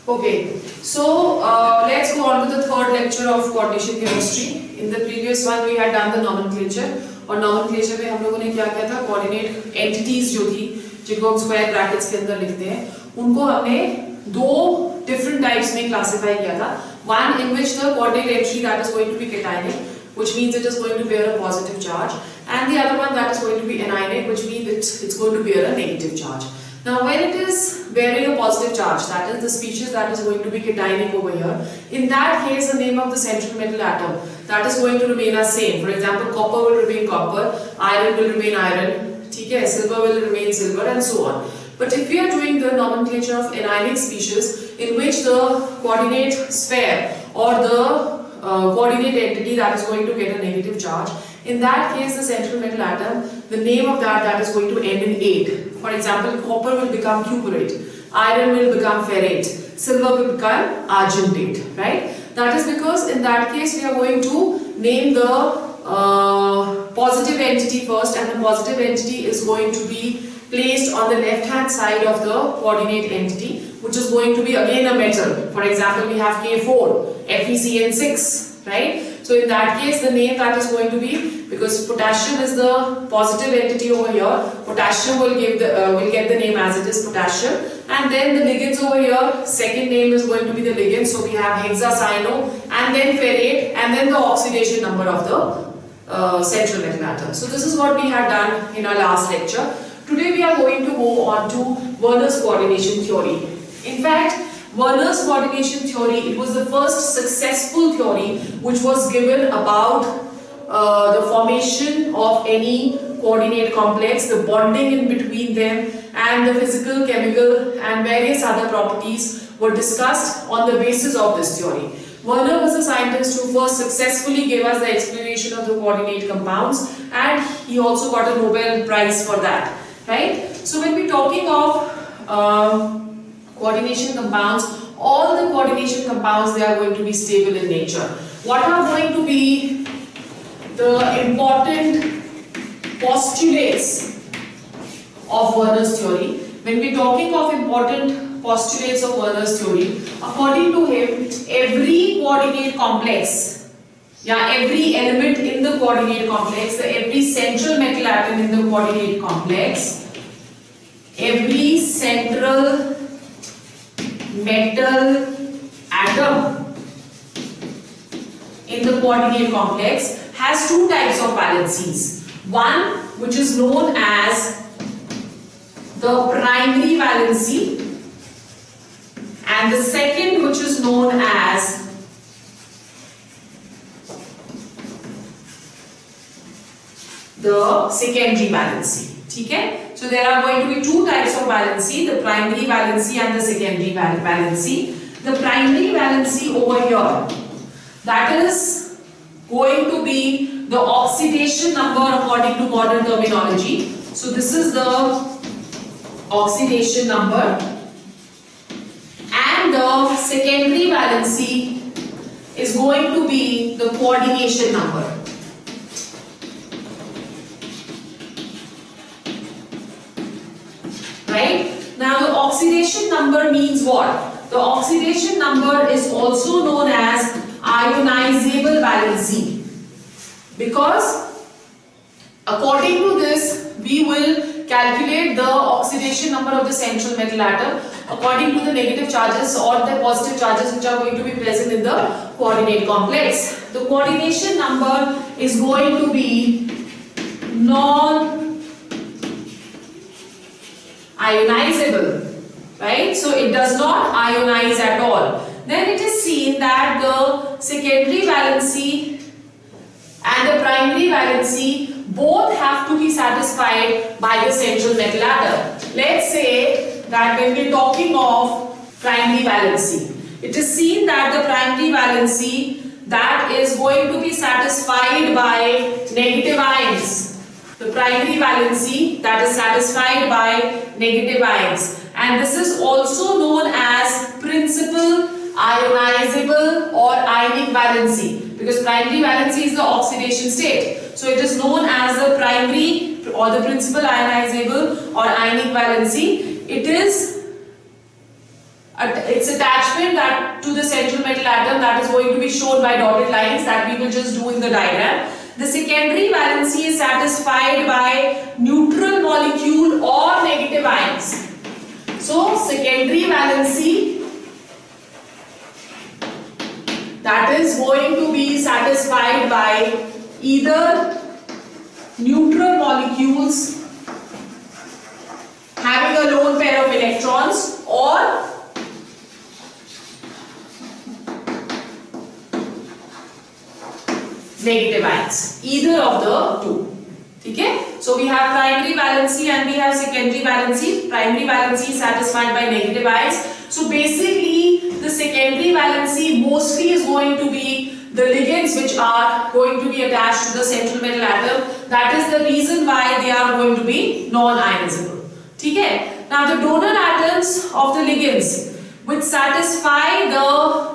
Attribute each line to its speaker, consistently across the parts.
Speaker 1: Okay, so let's go on to the third lecture of coordination chemistry. In the previous one we had done the nomenclature और nomenclature में हम लोगों ने क्या किया था, coordinate entities जो थी जिनको हम square brackets के अंदर लिखते हैं उनको हमने दो different types में classify किया था. One in which the coordinate entity that is going to be cationic, which means it is going to bear a positive charge, and the other one that is going to be anionic, which means it's going to bear a negative charge. Now when it is bearing a positive charge, that is the species that is going to be cationic over here, in that case the name of the central metal atom that is going to remain as same. For example, copper will remain copper, iron will remain iron, silver will remain silver, and so on. But if we are doing the nomenclature of anionic species in which the coordinate sphere or the coordinate entity that is going to get a negative charge, in that case the central metal atom, the name of that is going to end in ate. For example, copper will become cuprate, iron will become ferrate, silver will become argentate, right? That is because in that case we are going to name the positive entity first, and the positive entity is going to be placed on the left hand side of the coordinate entity, which is going to be again a metal. For example, we have K4, FeCN6, right? So in that case the name that is going to be, because potassium is the positive entity over here, potassium will get the name as it is potassium, and then the ligands over here, second name is going to be the ligand. So we have hexacyano and then ferrate and then the oxidation number of the central metal atom. So this is what we had done in our last lecture. Today we are going to go on to Werner's coordination theory. In fact, Werner's coordination theory, it was the first successful theory which was given about the formation of any coordinate complex, the bonding in between them, and the physical, chemical and various other properties were discussed on the basis of this theory. Werner was a scientist who first successfully gave us the explanation of the coordinate compounds, and he also got a Nobel Prize for that, right? So when we're talking of coordination compounds, all the coordination compounds, they are going to be stable in nature. What are going to be the important postulates of Werner's theory? When we're talking of important postulates of Werner's theory, according to him, every coordinate complex, every element in the coordinate complex, every central metal atom in the coordinate complex, every central metal atom in the coordinate complex has two types of valencies. One which is known as the primary valency, and the second which is known as the secondary valency. Okay? So there are going to be two types of valency, the primary valency and the secondary valency. The primary valency over here, that is going to be the oxidation number according to modern terminology. So this is the oxidation number, and the secondary valency is going to be the coordination number. Right? Now the oxidation number means what? The oxidation number is also known as ionizable valency, because according to this we will calculate the oxidation number of the central metal atom according to the negative charges or the positive charges which are going to be present in the coordinate complex. The coordination number is going to be non-ionizable, right? So it does not ionize at all. Then it is seen that the secondary valency and the primary valency both have to be satisfied by the central metal atom. Let's say that when we are talking of primary valency, it is seen that the primary valency that is going to be satisfied by negative ions. The primary valency that is satisfied by negative ions, and this is also known as principal ionizable or ionic valency, because primary valency is the oxidation state. So it is known as the primary or the principal ionizable or ionic valency. It is its attachment that to the central metal atom, that is going to be shown by dotted lines that we will just do in the diagram. The secondary valency is satisfied by neutral molecule or negative ions. So secondary valency, that is going to be satisfied by either neutral molecules having a lone pair of electrons or negative ions, either of the two. Okay? So we have primary valency and we have secondary valency. Primary valency is satisfied by negative ions. So basically the secondary valency mostly is going to be the ligands which are going to be attached to the central metal atom. That is the reason why they are going to be non-ionizable. Okay? Now the donor atoms of the ligands which satisfy the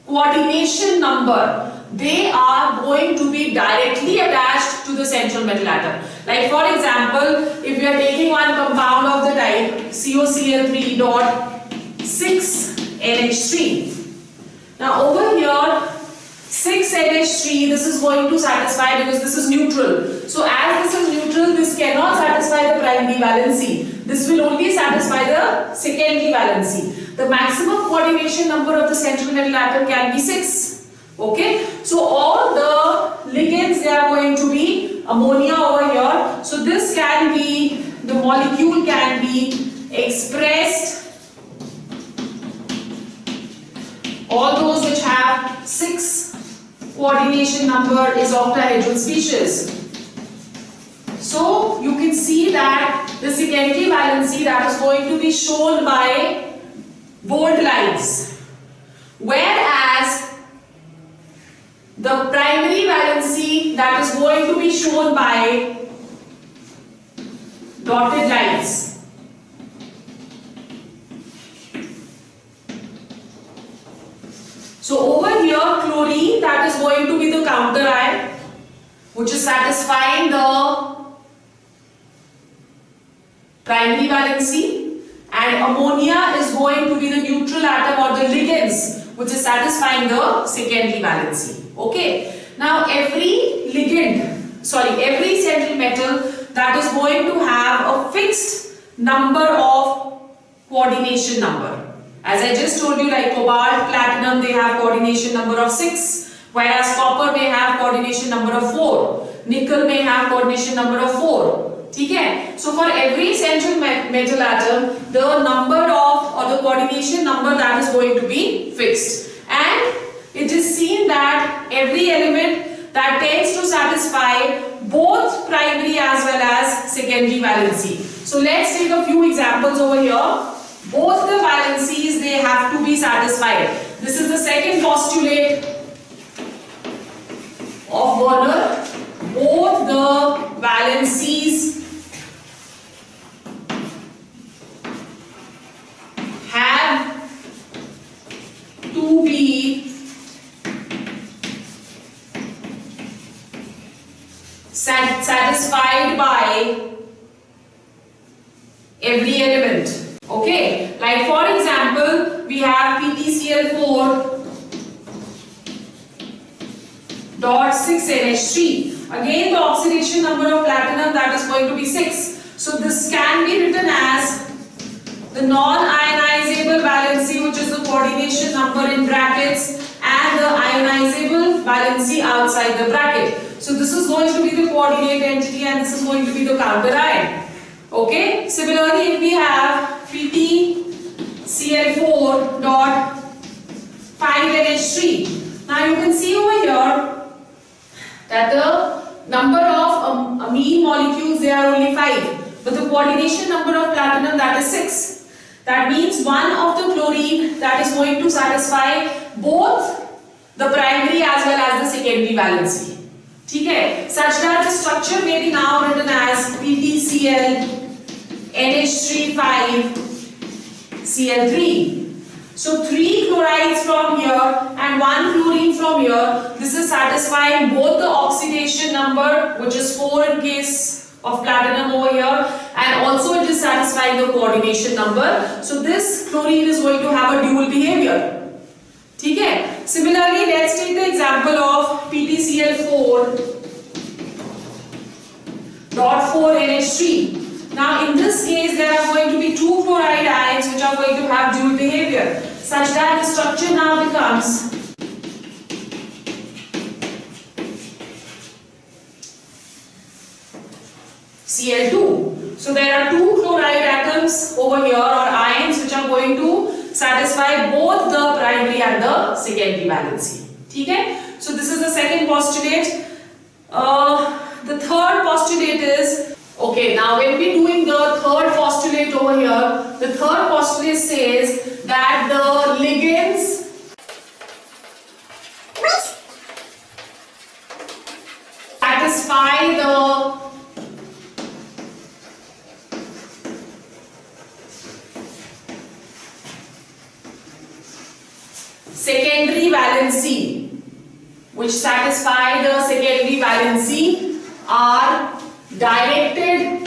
Speaker 1: coordination number, they are going to be directly attached to the central metal atom. Like for example, if we are taking one compound of the type COCl3 dot 6NH3. Now over here 6NH3, this is going to satisfy because this is neutral. So as this is neutral, this cannot satisfy the primary valency. This will only satisfy the secondary valency. The maximum coordination number of the central metal atom can be 6. Okay, so all the ligands, they are going to be ammonia over here. So this can be, the molecule can be expressed, all those which have 6 coordination number is octahedral species. So you can see that the secondary valency, that is going to be shown by bold lines, whereas the primary valency, that is going to be shown by dotted lines. So over here chlorine, that is going to be the counter ion which is satisfying the primary valency, and ammonia is going to be the neutral atom or the ligands which is satisfying the secondary valency. Okay, now every central metal, that is going to have a fixed number of coordination number. As I just told you, like cobalt, platinum, they have coordination number of 6, whereas copper may have coordination number of 4, nickel may have coordination number of 4. Okay? So for every central metal atom, the number of or the coordination number, that is going to be fixed. And it is seen that every element that tends to satisfy both primary as well as secondary valency. So let's take a few examples over here. Both the valencies, they have to be satisfied. This is the second postulate of Werner. Both the valencies have to be satisfied by every element. Okay, like for example, we have PtCl4 dot 6NH3. Again, the oxidation number of platinum, that is going to be 6. So this can be written as the non-ionizable valency, which is the coordination number in brackets, and the ionizable valency outside the bracket. So this is going to be the coordinate entity and this is going to be the counter ion. Okay, similarly if we have PtCl4 dot 5NH3. Now you can see over here that the number of amine molecules, they are only 5, but the coordination number of platinum, that is 6. That means one of the chlorine, that is going to satisfy both the primary as well as the secondary valency. Okay, such that the structure may be now written as PtCl NH3 5Cl3. So 3 chlorides from here and 1 fluorine from here. This is satisfying both the oxidation number, which is 4 in case of platinum over here, and and also it is satisfying the coordination number. So this chlorine is going to have a dual behavior. ठीक है? Similarly, let's take the example of PtCl4 dot 4NH3. Now in this case there are going to be two chloride ions which are going to have dual behavior, such that the structure now becomes Cl2. So there are two chloride atoms over here, or ions, which are going to satisfy both the primary and the secondary valency. ठीक है? So this is the second postulate. The third postulate is, okay, now when we doing the third postulate over here, the third postulate says that the ligands satisfy the secondary valency, which satisfy the secondary valency, are directed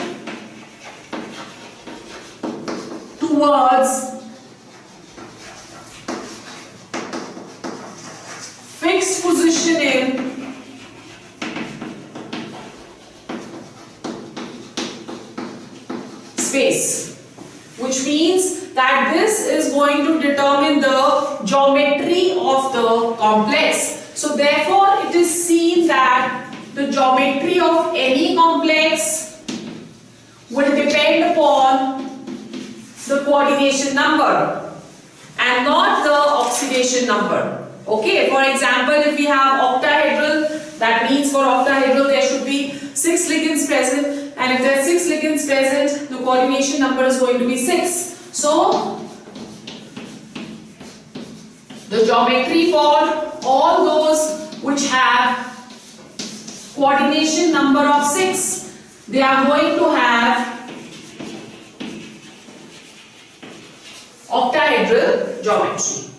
Speaker 1: towards fixed position in space, which means that this is going to determine the geometry of the complex. So therefore it is seen that the geometry of any complex will depend upon the coordination number and not the oxidation number. Okay, for example, if we have octahedral, that means for octahedral there should be 6 ligands present, and if there are 6 ligands present, the coordination number is going to be 6. So the geometry for all those which have coordination number of 6, they are going to have octahedral geometry.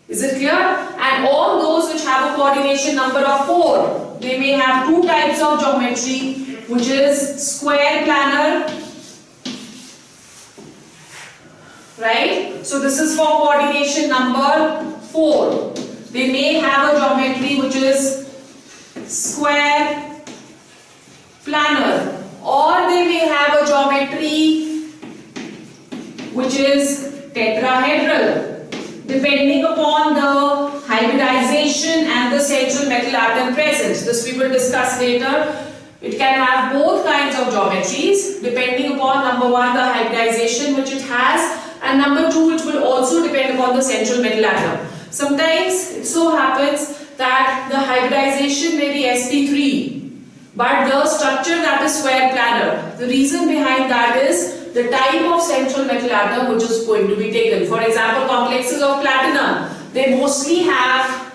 Speaker 1: Is it clear? And all those which have a coordination number of 4, they may have two types of geometry, which is square planar, right? So this is for coordination number 4. They may have a geometry which is square planar, or they may have a geometry which is tetrahedral, depending upon the hybridization and the central metal atom present. This we will discuss later. It can have both kinds of geometries depending upon, number one, the hybridization which it has, and number two, it will also depend upon the central metal atom. Sometimes it so happens that the hybridization may be sp3, but the structure that is square planar. The reason behind that is the type of central metal atom which is going to be taken. For example, complexes of platinum, they mostly have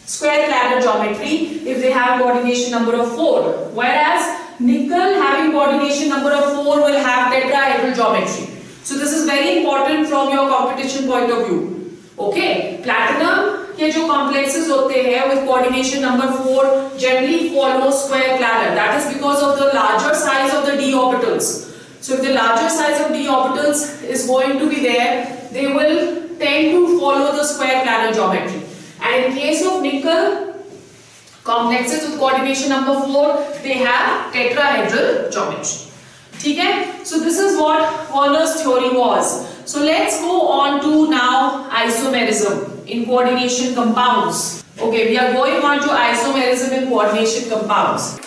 Speaker 1: square planar geometry if they have coordination number of 4, whereas nickel having coordination number of 4 will have tetrahedral geometry. So this is very important from your competition point of view. Okay, platinum के जो complexes होते हैं with coordination number 4 generally follow square planar. That is because of the larger size of the d orbitals. So if the larger size of d orbitals is going to be there, they will tend to follow the square planar geometry. And in case of nickel, complexes with coordination number 4, they have tetrahedral geometry. ठीक है? So this is what Werner's theory was. So let's go on to now isomerism in coordination compounds. Okay, we are going on to isomerism in coordination compounds.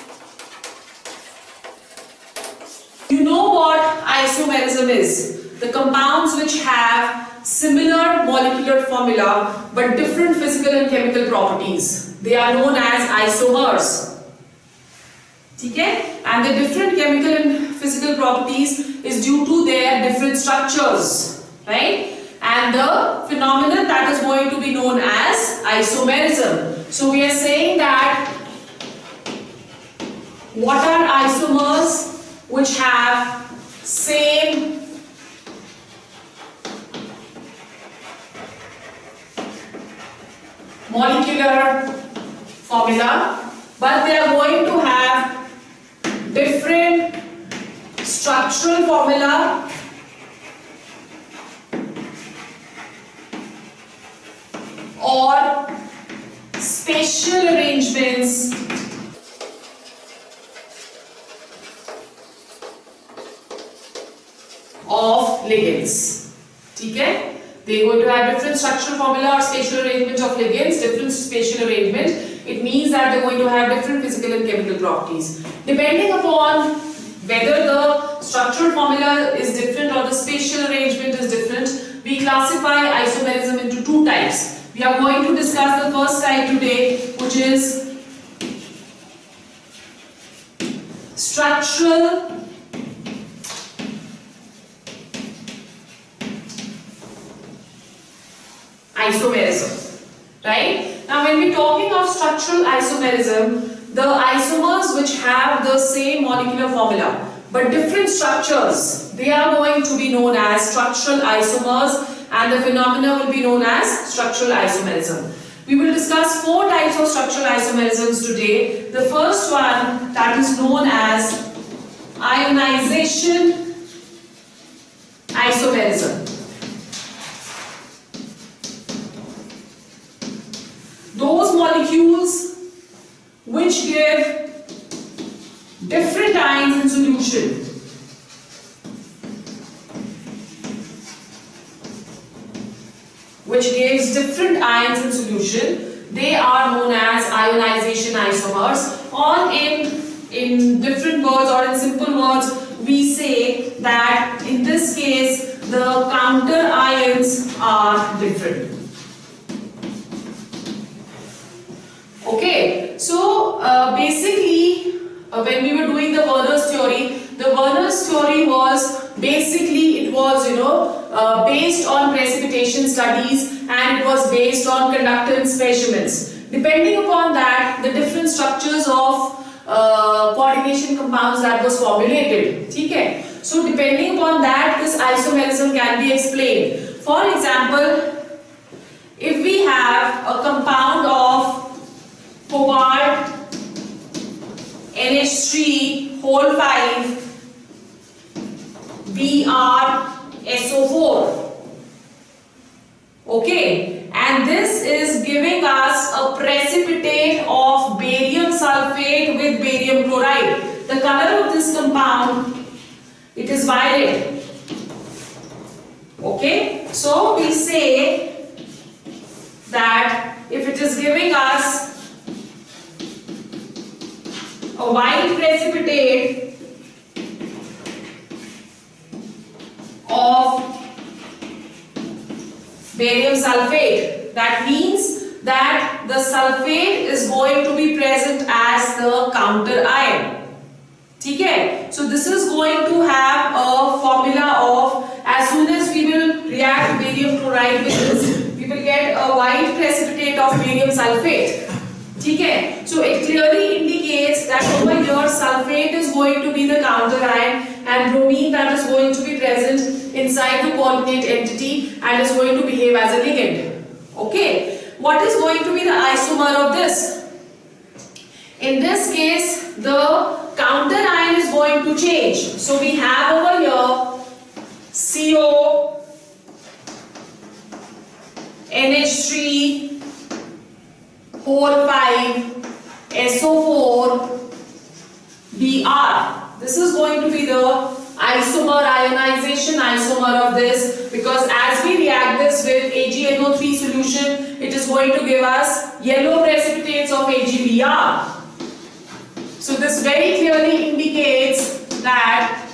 Speaker 1: You know what isomerism is? The compounds which have similar molecular formula but different physical and chemical properties. They are known as isomers. Okay? And the different chemical and physical properties is due to their different structures, right? And the phenomenon that is going to be known as isomerism. So we are saying that what are isomers which have same molecular formula, but they are going to have different structure structural formula or spatial arrangements of ligands. ठीक है, they are going to have different structural formula or spatial arrangement of ligands, different spatial arrangement. It means that they are going to have different physical and chemical properties. Depending upon whether the structural formula is different or the spatial arrangement is different, we classify isomerism into two types. We are going to discuss the first type today, which is structural isomerism, right? Now when we're talking of structural isomerism, the isomers which have the same molecular formula but different structures, they are going to be known as structural isomers, and the phenomena will be known as structural isomerism. We will discuss four types of structural isomerisms today. The first one, that is known as ionization isomerism. Those molecules which give different ions in solution. Which gives different ions in solution, they are known as ionization isomers, or in different words or in simple words, we say that in this case the counter ions are different. Okay, so basically when we were doing the Werner's theory was basically, it was based on precipitation studies, and it was based on conductance measurements. Depending upon that, the different structures of coordination compounds that was formulated. Okay? So depending upon that, this isomerism can be explained. For example, if we have a compound of cobalt NH3 whole 5 BrSO4, okay, and this is giving us a precipitate of barium sulfate with barium chloride. The color of this compound, it is violet. Okay, so we say that if it is giving us a white precipitate of barium sulfate, that means that the sulfate is going to be present as the counter ion. Okay? So this is going to have a formula of, as soon as we will react barium chloride with this, we will get a white precipitate of barium sulfate. Okay? So it clearly indicates that over here sulfate is going to be the counter ion, and bromine that is going to be present inside the coordinate entity and is going to behave as a ligand. Okay? What is going to be the isomer of this? In this case, the counter ion is going to change. So we have over here CO NH3 whole 5 SO4 Br. This is going to be the isomer, ionization isomer of this, because as we react this with AgNO3 solution, it is going to give us yellow precipitates of AgBr. So this very clearly indicates that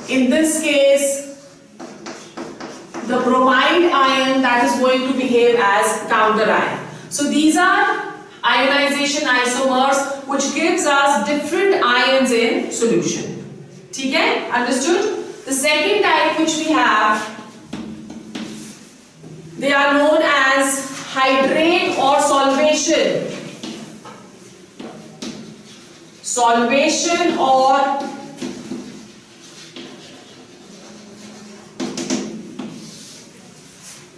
Speaker 1: in this case the bromide ion that is going to behave as counter ion. So these are ionization isomers which gives us different ions in solution. Okay? Understood? The second type which we have, they are known as hydrate or solvation. Solvation or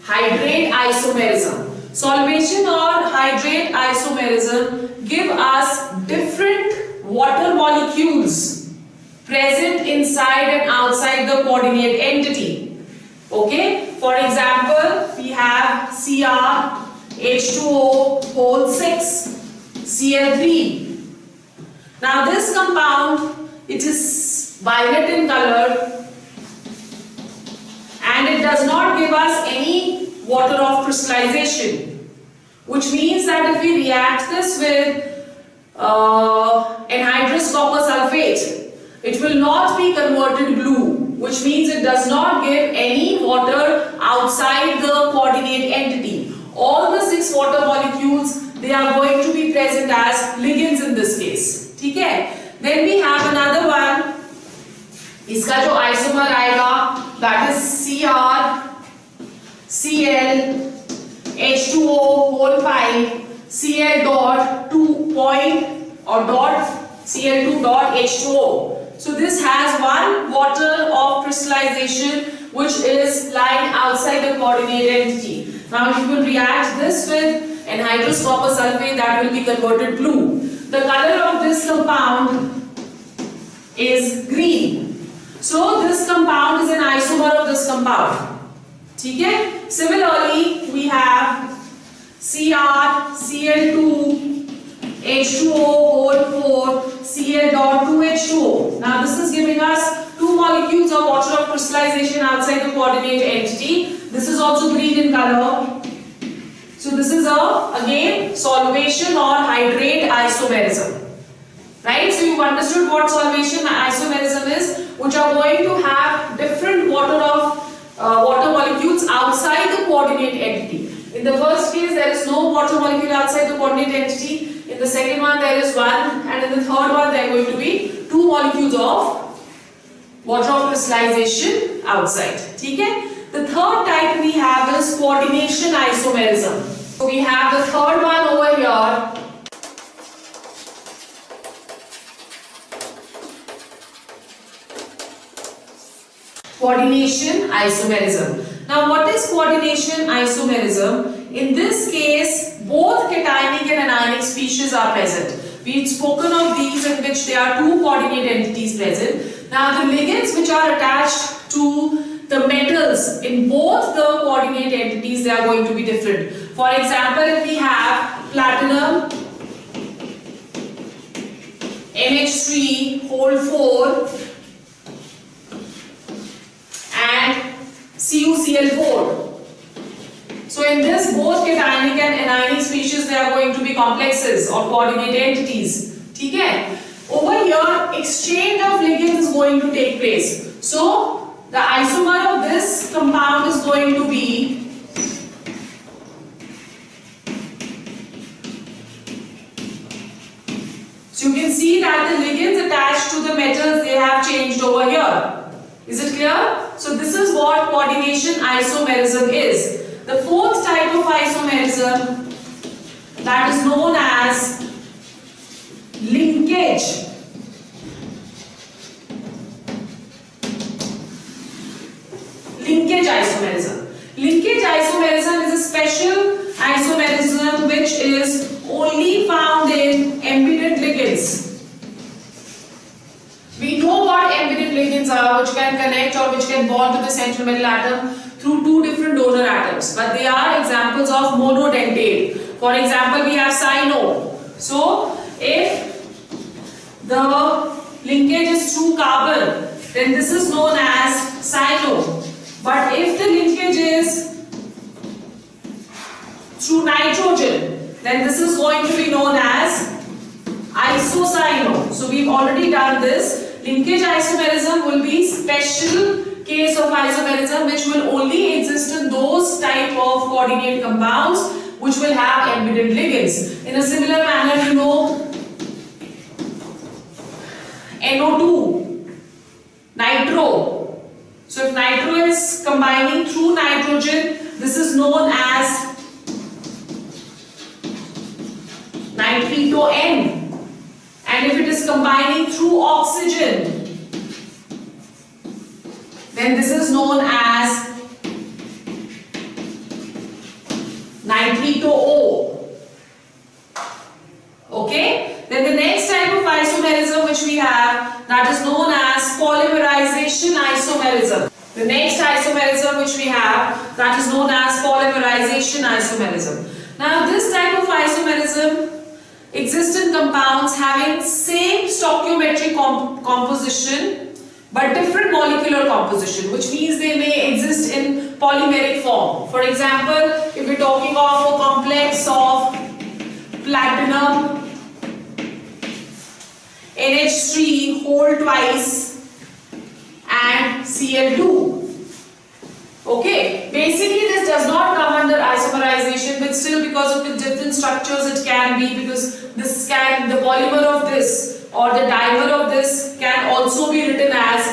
Speaker 1: hydrate isomerism. Solvation or hydrate isomerism give us different water molecules present inside and outside the coordinate entity. Okay, for example, we have Cr H2O whole 6 Cl3. Now this compound, it is violet in color and it does not give us any water of crystallization, which means that if we react this with anhydrous copper sulfate, it will not be converted blue, which means it does not give any water outside the coordinate entity. All the 6 water molecules, they are going to be present as ligands in this case. ठीक है? Then we have another one. इसका जो isomer आएगा, that is Cr Cl H2O whole 5 Cl dot 2 point or dot Cl2 dot H2O. So this has one water of crystallization which is lying outside the coordinate entity. Now if you will react this with anhydrous copper sulfate, that will be converted blue. The color of this compound is green. So this compound is an isomer of this compound. ठीक है? Similarly, we have Cr Cl2 H2O whole 4 Cl dot 2H2O. Now this is giving us 2 molecules of water of crystallization outside the coordinate entity. This is also green in color. So this is again solvation or hydrate isomerism. Right? So you've understood what solvation isomerism is, which are going to have different water molecules outside the coordinate entity. In the first case, there is no water molecule outside the coordinate entity. In the second one, there is one, and in the third one, there are going to be 2 molecules of water of crystallization outside. Okay? The third type we have is coordination isomerism. So we have the third one over here. Coordination isomerism. Now what is coordination isomerism? In this case, both cationic and anionic species are present. We've spoken of these in which there are 2 coordinate entities present. Now the ligands which are attached to the metals in both the coordinate entities, they are going to be different. For example, if we have platinum NH3 whole 4 and CuCl4. So in this, both cationic and anionic species, they are going to be complexes or coordinate entities. Okay? Over here, exchange of ligands is going to take place. So the isomer of this compound is going to be so you can see that the ligands attached to the metals, they have changed over here. Is it clear? So this is what coordination isomerism is. The fourth type of isomerism, that is known as linkage. Linkage isomerism. Linkage isomerism is a special isomerism which is only found in embedded ligands. We know what embedded ligands are, which can connect or which can bond to the central metal atom through 2 different donor atoms, but they are examples of monodentate. For example, we have cyano. So if the linkage is through carbon, then this is known as cyano. But if the linkage is through nitrogen, then this is going to be known as isocyano. So we've already done this. Linkage isomerism will be special case of isomerism which will only exist in those type of coordinate compounds which will have embedded ligands. In a similar manner, you know, NO2, nitro. So if nitro is combining through nitrogen, this is known as nitrito N. And if it is combining through oxygen, then this is known as nitrito O. Okay? Then the next type of isomerism which we have, that is known as polymerization isomerism. The next isomerism which we have, that is known as polymerization isomerism. Now this type of isomerism exists in compounds having same stoichiometric composition but different molecular composition, which means they may exist in polymeric form. For example, if we're talking of a complex of platinum NH3 whole twice and Cl2. Okay, basically this does not come under isomerization, but still because of the different structures it can be, because this can, the polymer of this or the dimer of this can also be written as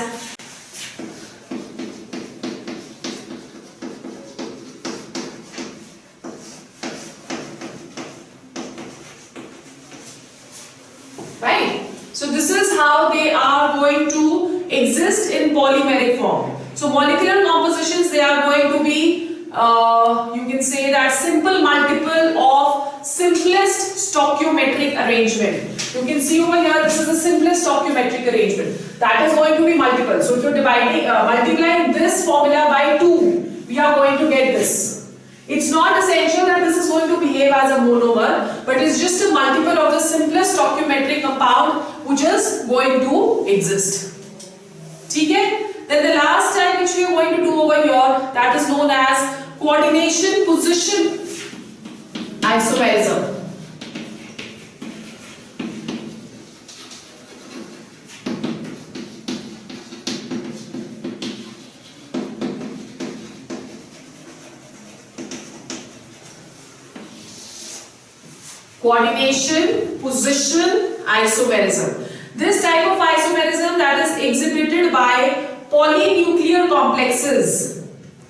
Speaker 1: right. So this is how they are going to exist in polymeric form. So molecular compositions, they are going to be, you can say that simple multiple of simplest stoichiometric arrangement. You can see over here, this is the simplest stoichiometric arrangement. That is going to be multiple. So if you are dividing, multiplying this formula by 2, we are going to get this. It's not essential that this is going to behave as a monomer, but it's just a multiple of the simplest stoichiometric compound which is going to exist. Okay? Then the last type which we are going to do over here, that is known as coordination position isomerism. Coordination position isomerism. This type of isomerism that is exhibited by polynuclear complexes.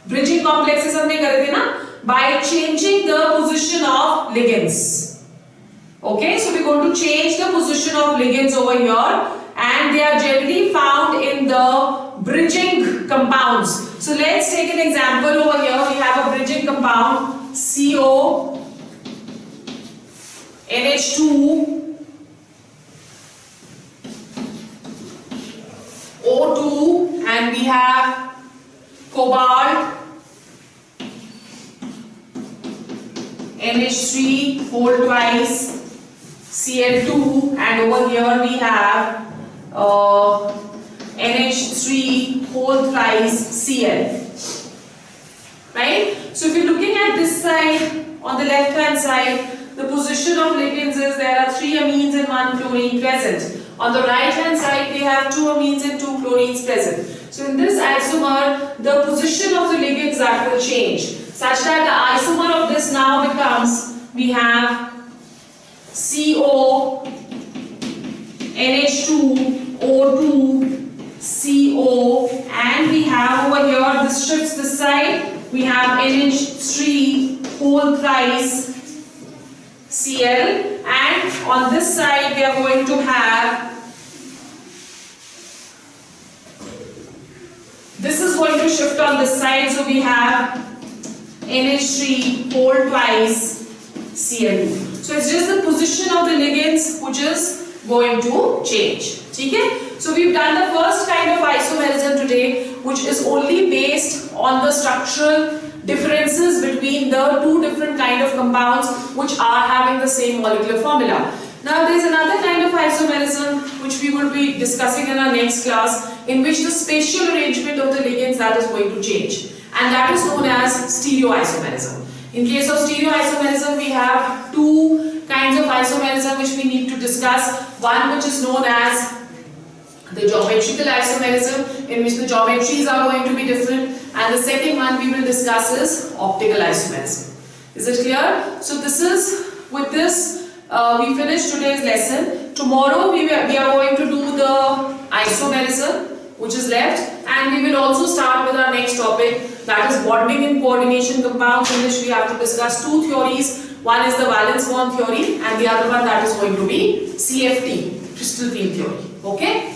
Speaker 1: Bridging complexes हमने करे थे ना, by changing the position of ligands. Okay, so we're going to change the position of ligands over here, and they are generally found in the bridging compounds. So let's take an example over here. We have a bridging compound CO NH2 O2, and we have cobalt NH3 whole twice Cl2, and over here we have NH3 whole thrice Cl. Right? So if you're looking at this side, on the left hand side, the position of ligands is there are 3 amines and 1 chlorine present. On the right hand side, they have 2 amines and 2 chlorines present. So in this isomer, the position of the ligands that will change, such that the isomer of this now becomes, we have CO NH2 O2 CO, and we have over here, this shifts this side, we have NH3 whole thrice Cl, and on this side we are going to have, this is going to shift on this side, so we have NH3 whole twice Cl2. So it's just the position of the ligands which is going to change. Okay? So we've done the first kind of isomerism today, which is only based on the structural differences between the two different kind of compounds which are having the same molecular formula. Now there is another kind of isomerism which we will be discussing in our next class, in which the spatial arrangement of the ligands that is going to change, and that is known as stereoisomerism. In case of stereoisomerism, we have 2 kinds of isomerism which we need to discuss. One which is known as the geometrical isomerism, in which the geometries are going to be different, and the second one we will discuss is optical isomerism. Is it clear? So this is, with this we finish today's lesson. Tomorrow we are going to do the isomerism which is left, and we will also start with our next topic, that is bonding and coordination compounds, in which we have to discuss 2 theories. One is the valence bond theory, and the other one that is going to be CFT, crystal field theory. Okay?